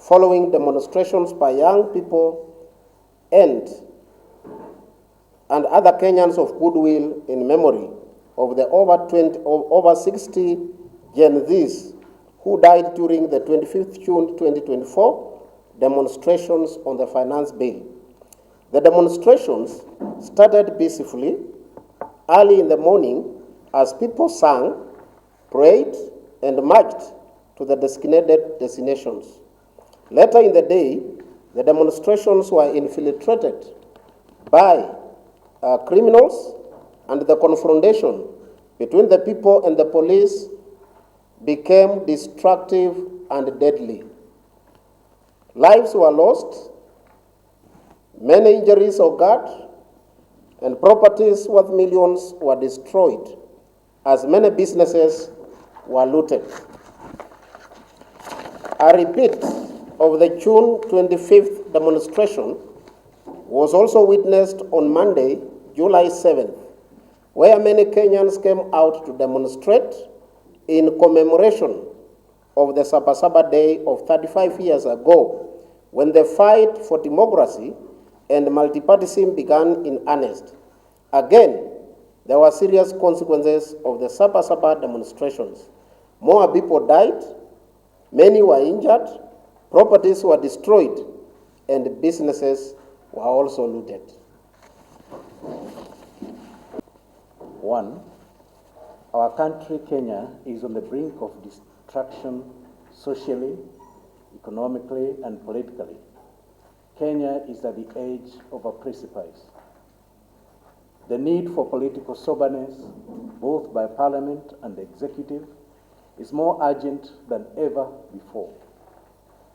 following demonstrations by young people and other Kenyans of goodwill in memory of the over 60 Gen Zs who died during the 25th June 2024 demonstrations on the finance bill. The demonstrations started peacefully early in the morning as people sang, prayed, and marched to the designated destinations. Later in the day, the demonstrations were infiltrated by criminals, and the confrontation between the people and the police became destructive and deadly. Lives were lost, many injuries occurred, and properties worth millions were destroyed as many businesses were looted. A repeat of the June 25th demonstration was also witnessed on Monday, July 7th, where many Kenyans came out to demonstrate in commemoration of the Sabasaba Day of 35 years ago, when the fight for democracy and multipartyism began in earnest. Again, there were serious consequences of the Sabasaba demonstrations. More people died, many were injured, properties were destroyed, and businesses were also looted. One, our country, Kenya, is on the brink of destruction socially, economically, and politically. Kenya is at the edge of a precipice. The need for political soberness, both by Parliament and the Executive, is more urgent than ever before.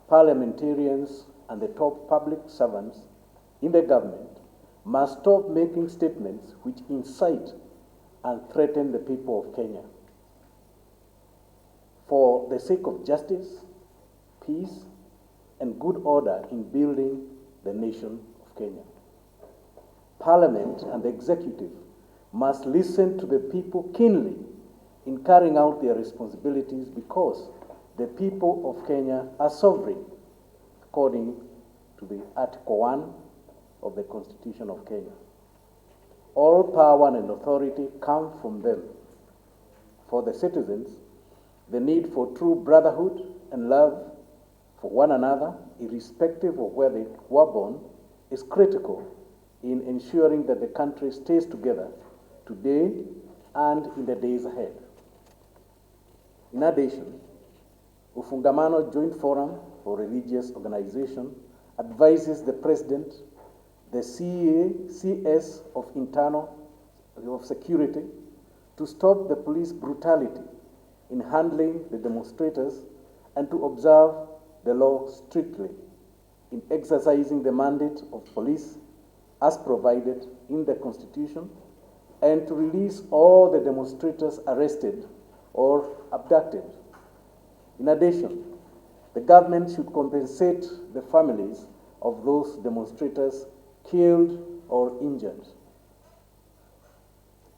Parliamentarians and the top public servants in the government must stop making statements which incite and threaten the people of Kenya. For the sake of justice, peace, and good order in building the nation of Kenya, Parliament and the Executive must listen to the people keenly in carrying out their responsibilities, because the people of Kenya are sovereign, according to the Article 1 of the Constitution of Kenya. All power and authority come from them. For the citizens, the need for true brotherhood and love for one another, irrespective of where they were born, is critical in ensuring that the country stays together today and in the days ahead. In addition, Ufungamano Joint Forum for Religious Organization advises the President, the CS of Security, to stop the police brutality in handling the demonstrators and to observe the law strictly in exercising the mandate of police as provided in the Constitution, and to release all the demonstrators arrested or abducted. In addition, the government should compensate the families of those demonstrators killed or injured.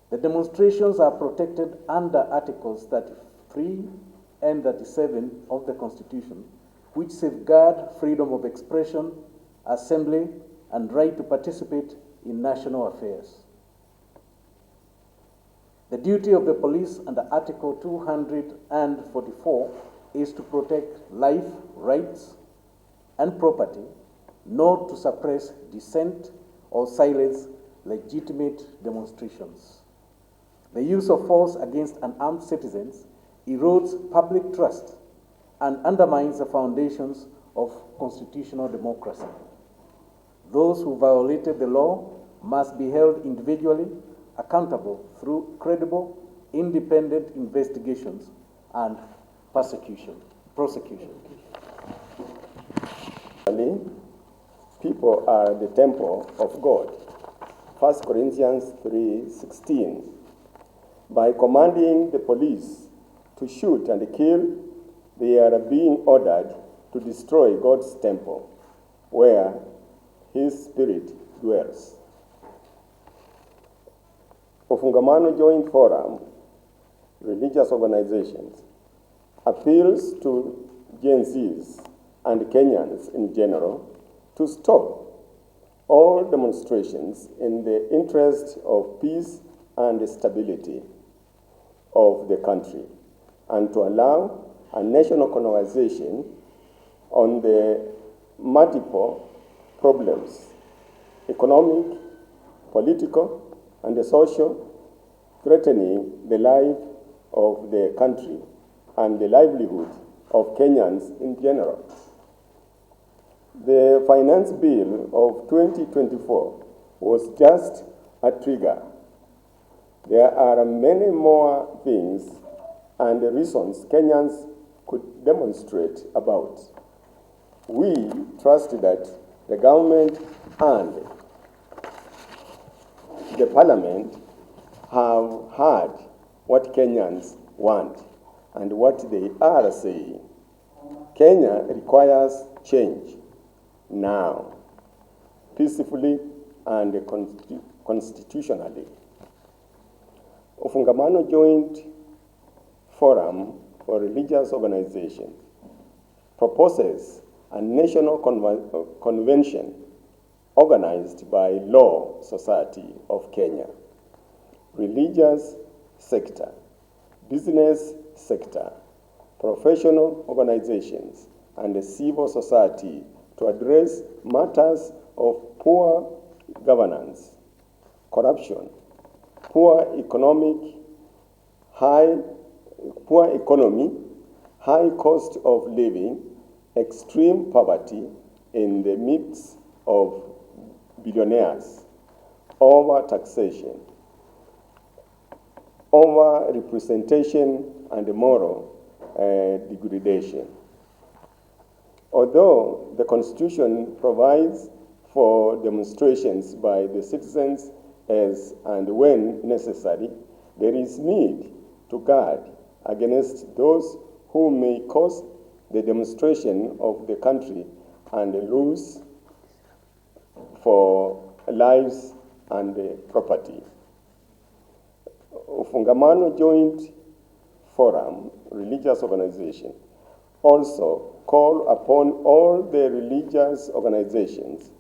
The demonstrations are protected under Articles 33 and 37 of the Constitution, which safeguard freedom of expression, assembly, and right to participate in national affairs. The duty of the police under Article 244 is to protect life, rights, and property, not to suppress dissent or silence legitimate demonstrations. The use of force against unarmed citizens erodes public trust and undermines the foundations of constitutional democracy. Those who violated the law must be held individually accountable through credible, independent investigations and prosecution. People are the temple of God. 1 Corinthians 3:16. By commanding the police to shoot and kill, they are being ordered to destroy God's temple, where His Spirit dwells. Ufungamano Joint Forum, religious organizations, appeals to Gen Zs and Kenyans in general to stop all demonstrations in the interest of peace and stability of the country, and to allow a national conversation on the multiple problems, economic, political, and social, threatening the life of the country and the livelihood of Kenyans in general. The Finance Bill of 2024 was just a trigger. There are many more things and reasons Kenyans could demonstrate about. We trust that the government and the parliament have heard what Kenyans want and what they are saying. Kenya requires change now, peacefully and constitutionally. Ufungamano Joint Forum for Religious Organizations proposes a national convention organized by Law Society of Kenya, religious sector, business sector, professional organizations, and the civil society to address matters of poor governance, corruption, poor economy, high cost of living, extreme poverty in the midst of billionaires, over taxation, over representation, and moral degradation. Although the Constitution provides for demonstrations by the citizens as and when necessary, there is need to guard against those who may cause the demonstration of the country and lose for lives and property. Ufungamano Joint Forum, religious organization, also call upon all the religious organizations,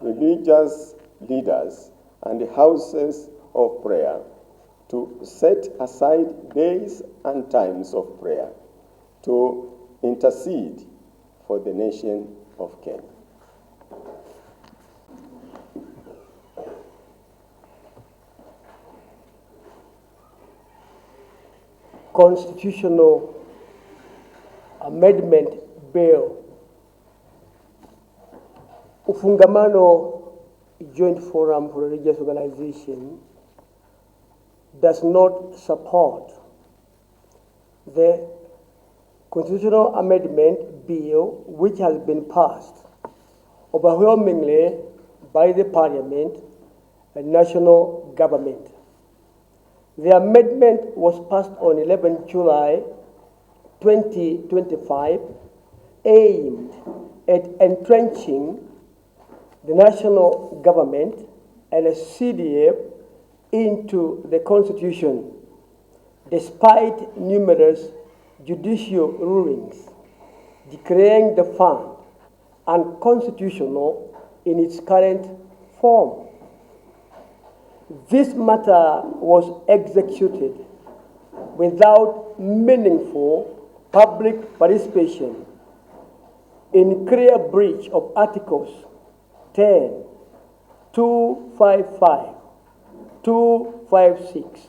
religious leaders, and houses of prayer to set aside days and times of prayer to intercede for the nation of Kenya. Constitutional Amendment Bill. Ufungamano Joint Forum for Religious Organization does not support the Constitutional Amendment Bill, which has been passed overwhelmingly by the Parliament and national government. The amendment was passed on 11 July 2025, aimed at entrenching the national government and a CDF into the Constitution, despite numerous judicial rulings declaring the fund unconstitutional in its current form. This matter was executed without meaningful public participation, in clear breach of Articles 10, 255, 256,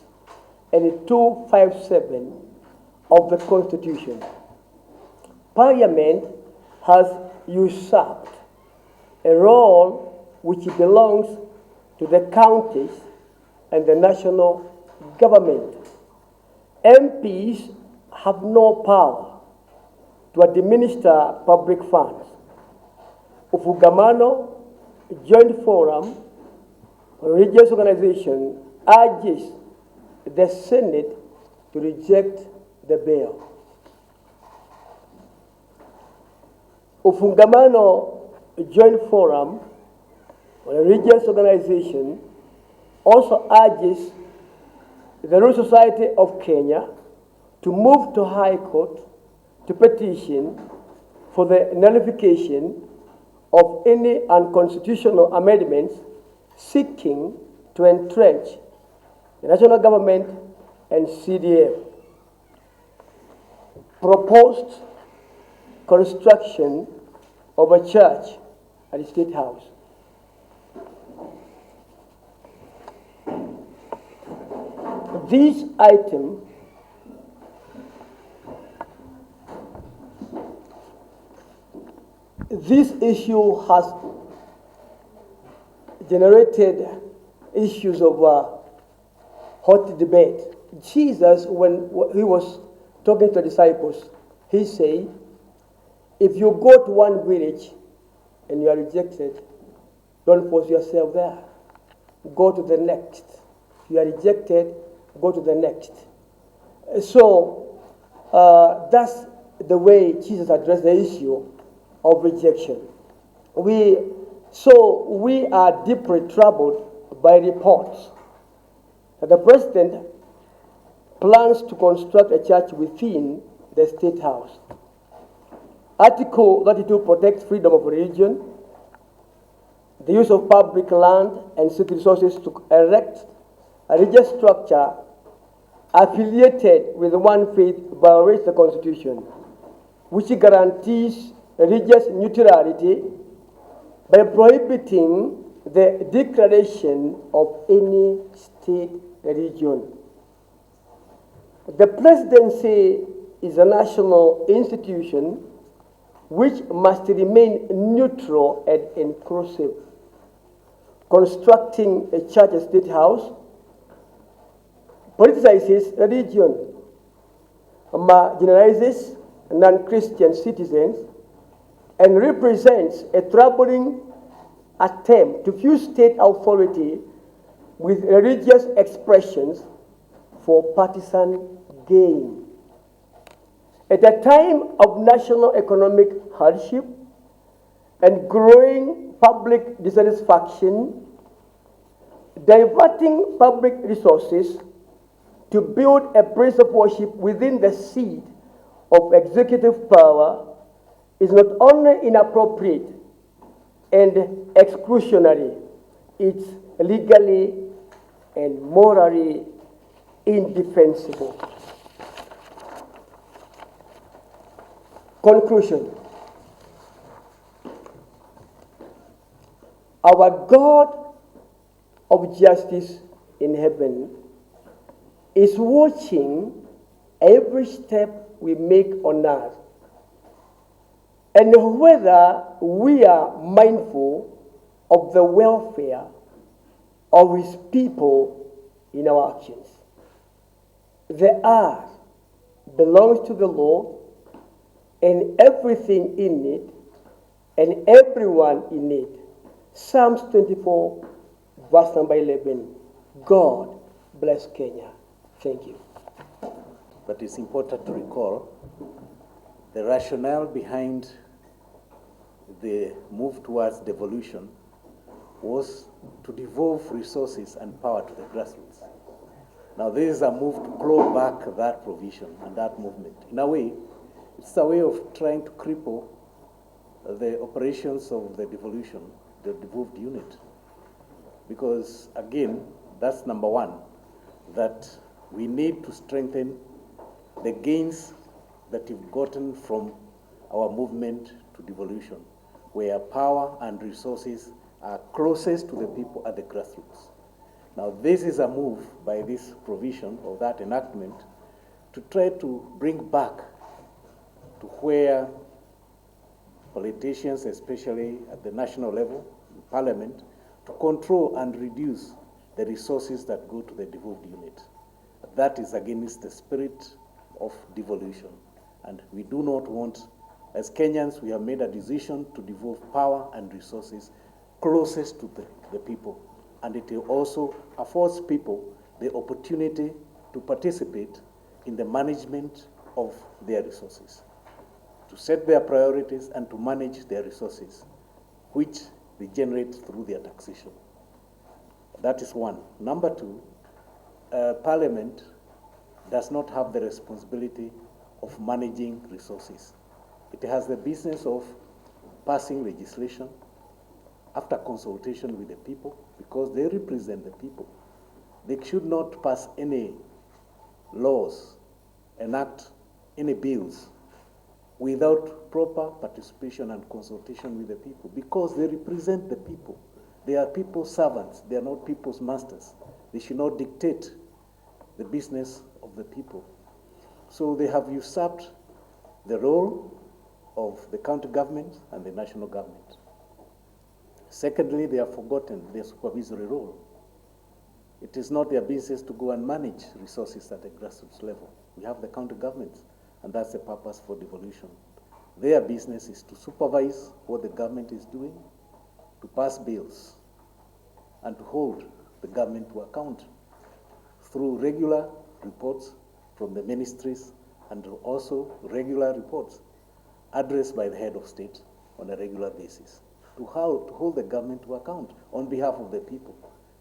and 257 of the Constitution. Parliament has usurped a role which belongs to the counties and the national government. MPs have no power to administer public funds. Ufungamano Joint Forum, a religious organization, urges the Senate to reject the bill. Ufungamano Joint Forum, a religious organization, also urges the Ruto Society of Kenya to move to High Court to petition for the nullification of any unconstitutional amendments seeking to entrench the national government and CDF. Proposed construction of a church at the State House. This item this issue has generated issues of hot debate. Jesus, when he was talking to the disciples, he said, if you go to one village and you are rejected, don't force yourself there. Go to the next. If you are rejected, go to the next. So that's the way Jesus addressed the issue of rejection. We are deeply troubled by reports that the president plans to construct a church within the State House. Article 32 protects freedom of religion, the use of public land and city resources to erect a religious structure affiliated with one faith violates the Constitution, which guarantees religious neutrality by prohibiting the declaration of any state religion. The presidency is a national institution which must remain neutral and inclusive. Constructing a church and state house politicizes religion, marginalizes non-Christian citizens, and represents a troubling attempt to fuse state authority with religious expressions for partisan gain. At a time of national economic hardship and growing public dissatisfaction, diverting public resources to build a place of worship within the seat of executive power is not only inappropriate and exclusionary, it's legally and morally indefensible. Conclusion. Our God of justice in heaven is watching every step we make on earth, and whether we are mindful of the welfare of His people in our actions. The earth belongs to the Lord, and everything in it, and everyone in it. Psalms 24, verse number 11. God bless Kenya. Thank you. But it's important to recall the rationale behind the move towards devolution was to devolve resources and power to the grassroots. Now, this is a move to claw back that provision and that movement. In a way, it's a way of trying to cripple the operations of the devolution, the devolved unit. Because, again, that's number one, that we need to strengthen the gains that we've gotten from our movement to devolution, where power and resources are closest to the people at the grassroots. Now, this is a move by this provision of that enactment to try to bring back to where politicians, especially at the national level, parliament, to control and reduce the resources that go to the devolved unit. That is against the spirit of devolution. And we do not want, as Kenyans, we have made a decision to devolve power and resources closest to the people. And it also affords people the opportunity to participate in the management of their resources, to set their priorities and to manage their resources, which they generate through their taxation. That is one. Number two, Parliament does not have the responsibility of managing resources. It has the business of passing legislation after consultation with the people, because they represent the people. They should not pass any laws, enact any bills without proper participation and consultation with the people, because they represent the people. They are people's servants. They are not people's masters. They should not dictate the business of the people. So they have usurped the role of the county government and the national government. Secondly, they have forgotten their supervisory role. It is not their business to go and manage resources at the grassroots level. We have the county governments, and that's the purpose for devolution. Their business is to supervise what the government is doing, to pass bills, and to hold the government to account through regular reports from the ministries and also regular reports addressed by the head of state on a regular basis to hold the government to account on behalf of the people,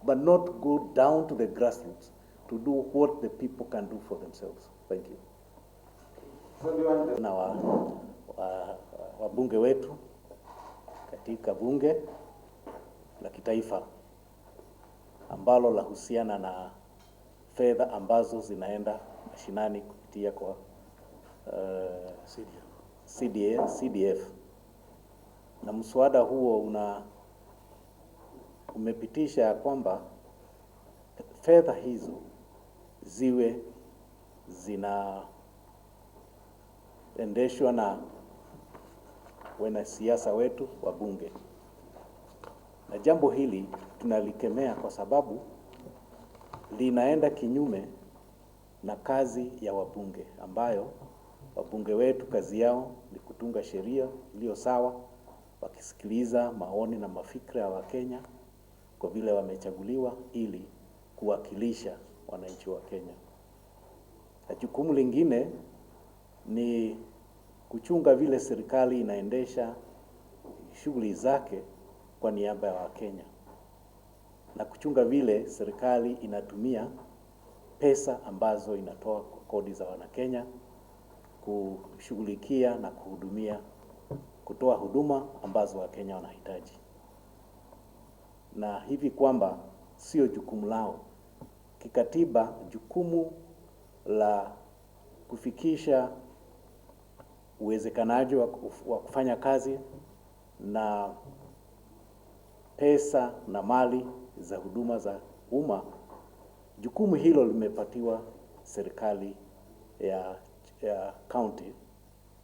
but not go down to the grassroots to do what the people can do for themselves. Thank you. Na wabunge wetu katika bunge la kitaifa ambalo lahusiana na fedha ambazo zinaenda mashinani kupitia kwa CDF. Na mswada huo umepitisha kwamba fedha hizo ziwe zinaendeshwa na wanasiasa wetu wa bunge. Na jambo hili tunalikemea kwa sababu linaenda kinyume na kazi ya wabunge, ambayo wabunge wetu kazi yao ni kutunga sheria iliyo sawa, wakisikiliza maoni na mafikra ya Wakenya kwa vile wamechaguliwa ili kuwakilisha wananchi wa Kenya. Na jukumu lingine ni kuchunga vile serikali inaendesha shughuli zake kwa niaba ya Wakenya, na kuchunga vile serikali inatumia pesa ambazo inatoa kwa kodi za Wanakenya kushughulikia na kutoa huduma ambazo Wakenya wanahitaji, na hivi kwamba sio jukumu lao kikatiba. Jukumu la kufikisha uwezekanaji wa kufanya kazi na pesa na mali za huduma za umma, jukumu hilo limepatiwa serikali ya county,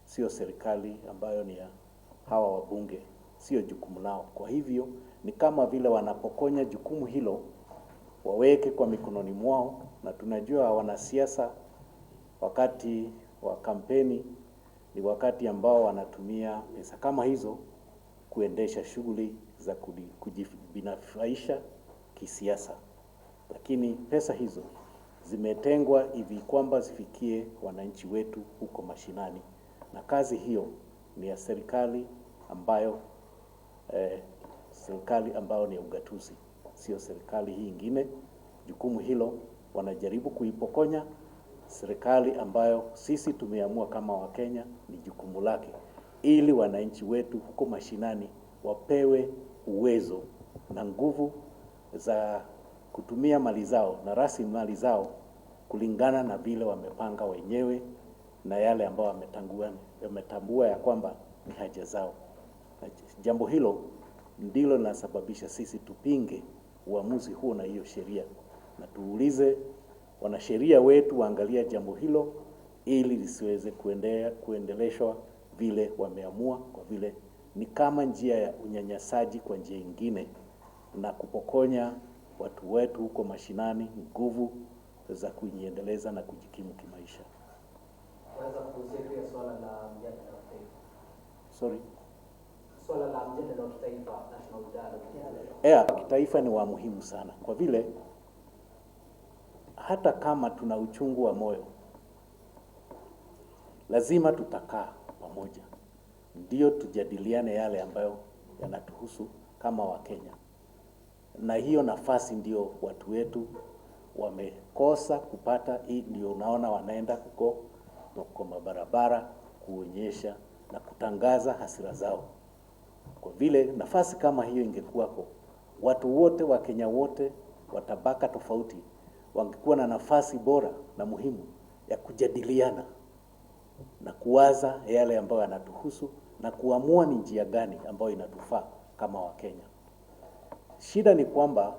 sio serikali ambayo ni ya hawa wabunge, sio jukumu lao. Kwa hivyo ni kama vile wanapokonya jukumu hilo waweke kwa mikononi mwao, na tunajua wanasiasa wakati wa kampeni ni wakati ambao wanatumia pesa kama hizo kuendesha shughuli za kujibinafaisha kisiasa. Lakini pesa hizo zimetengwa hivi kwamba zifikie wananchi wetu huko mashinani, na kazi hiyo ni ya serikali ambayo ni ya ugatuzi, sio serikali hii ingine. Jukumu hilo wanajaribu kuipokonya serikali ambayo sisi tumeamua kama Wakenya ni jukumu lake, ili wananchi wetu huko mashinani wapewe uwezo na nguvu za kutumia mali zao na rasilimali zao kulingana na vile wamepanga wenyewe na yale ambao wametambua ya kwamba ni haja zao. Na jambo hilo ndilo linasababisha sisi tupinge uamuzi huo na hiyo sheria, na tuulize wanasheria wetu waangalia jambo hilo ili lisiweze kuendeleshwa vile wameamua, kwa vile ni kama njia ya unyanyasaji kwa njia nyingine na kupokonya watu wetu huko mashinani nguvu za kujiendeleza na kujikimu kimaisha. Unaweza kugusia swala la mjadala wa kitaifa? Sorry. Swala la mjadala wa kitaifa, national dialogue. Kitaifa ni wa muhimu sana, kwa vile hata kama tuna uchungu wa moyo, lazima tutakaa pamoja ndio tujadiliane yale ambayo yanatuhusu kama Wakenya. Na hiyo nafasi ndio watu wetu wamekosa kupata. Hii ndio unaona wanaenda huko kwa mabarabara kuonyesha na kutangaza hasira zao. Kwa vile nafasi kama hiyo ingekuwako, watu wote wa Kenya wote wa tabaka tofauti wangekuwa na nafasi bora na muhimu ya kujadiliana na kuwaza yale ambayo yanatuhusu na kuamua ni njia gani ambayo inatufaa kama Wakenya. Shida ni kwamba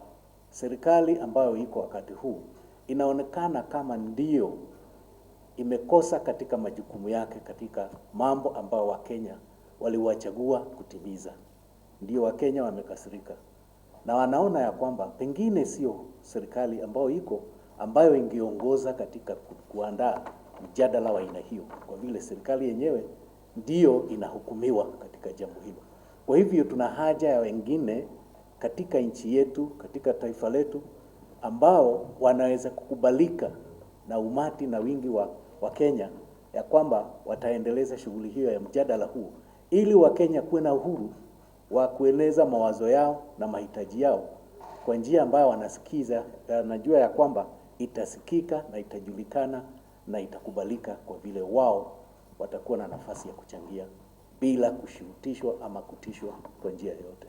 serikali ambayo iko wakati huu inaonekana kama ndio imekosa katika majukumu yake katika mambo ambayo Wakenya waliwachagua kutimiza. Ndio Wakenya wamekasirika na wanaona ya kwamba pengine sio serikali ambayo iko ambayo ingeongoza katika kuandaa mjadala wa aina hiyo, kwa vile serikali yenyewe ndio inahukumiwa katika jambo hilo. Kwa hivyo tuna haja ya wengine katika nchi yetu, katika taifa letu, ambao wanaweza kukubalika na umati na wingi wa Kenya, ya kwamba wataendeleza shughuli hiyo ya mjadala huu, ili Wakenya kuwe na uhuru wa kueleza mawazo yao na mahitaji yao kwa njia ambayo wanasikiza, najua ya kwamba itasikika na itajulikana na itakubalika, kwa vile wao watakuwa na nafasi ya kuchangia bila kushurutishwa ama kutishwa kwa njia yoyote.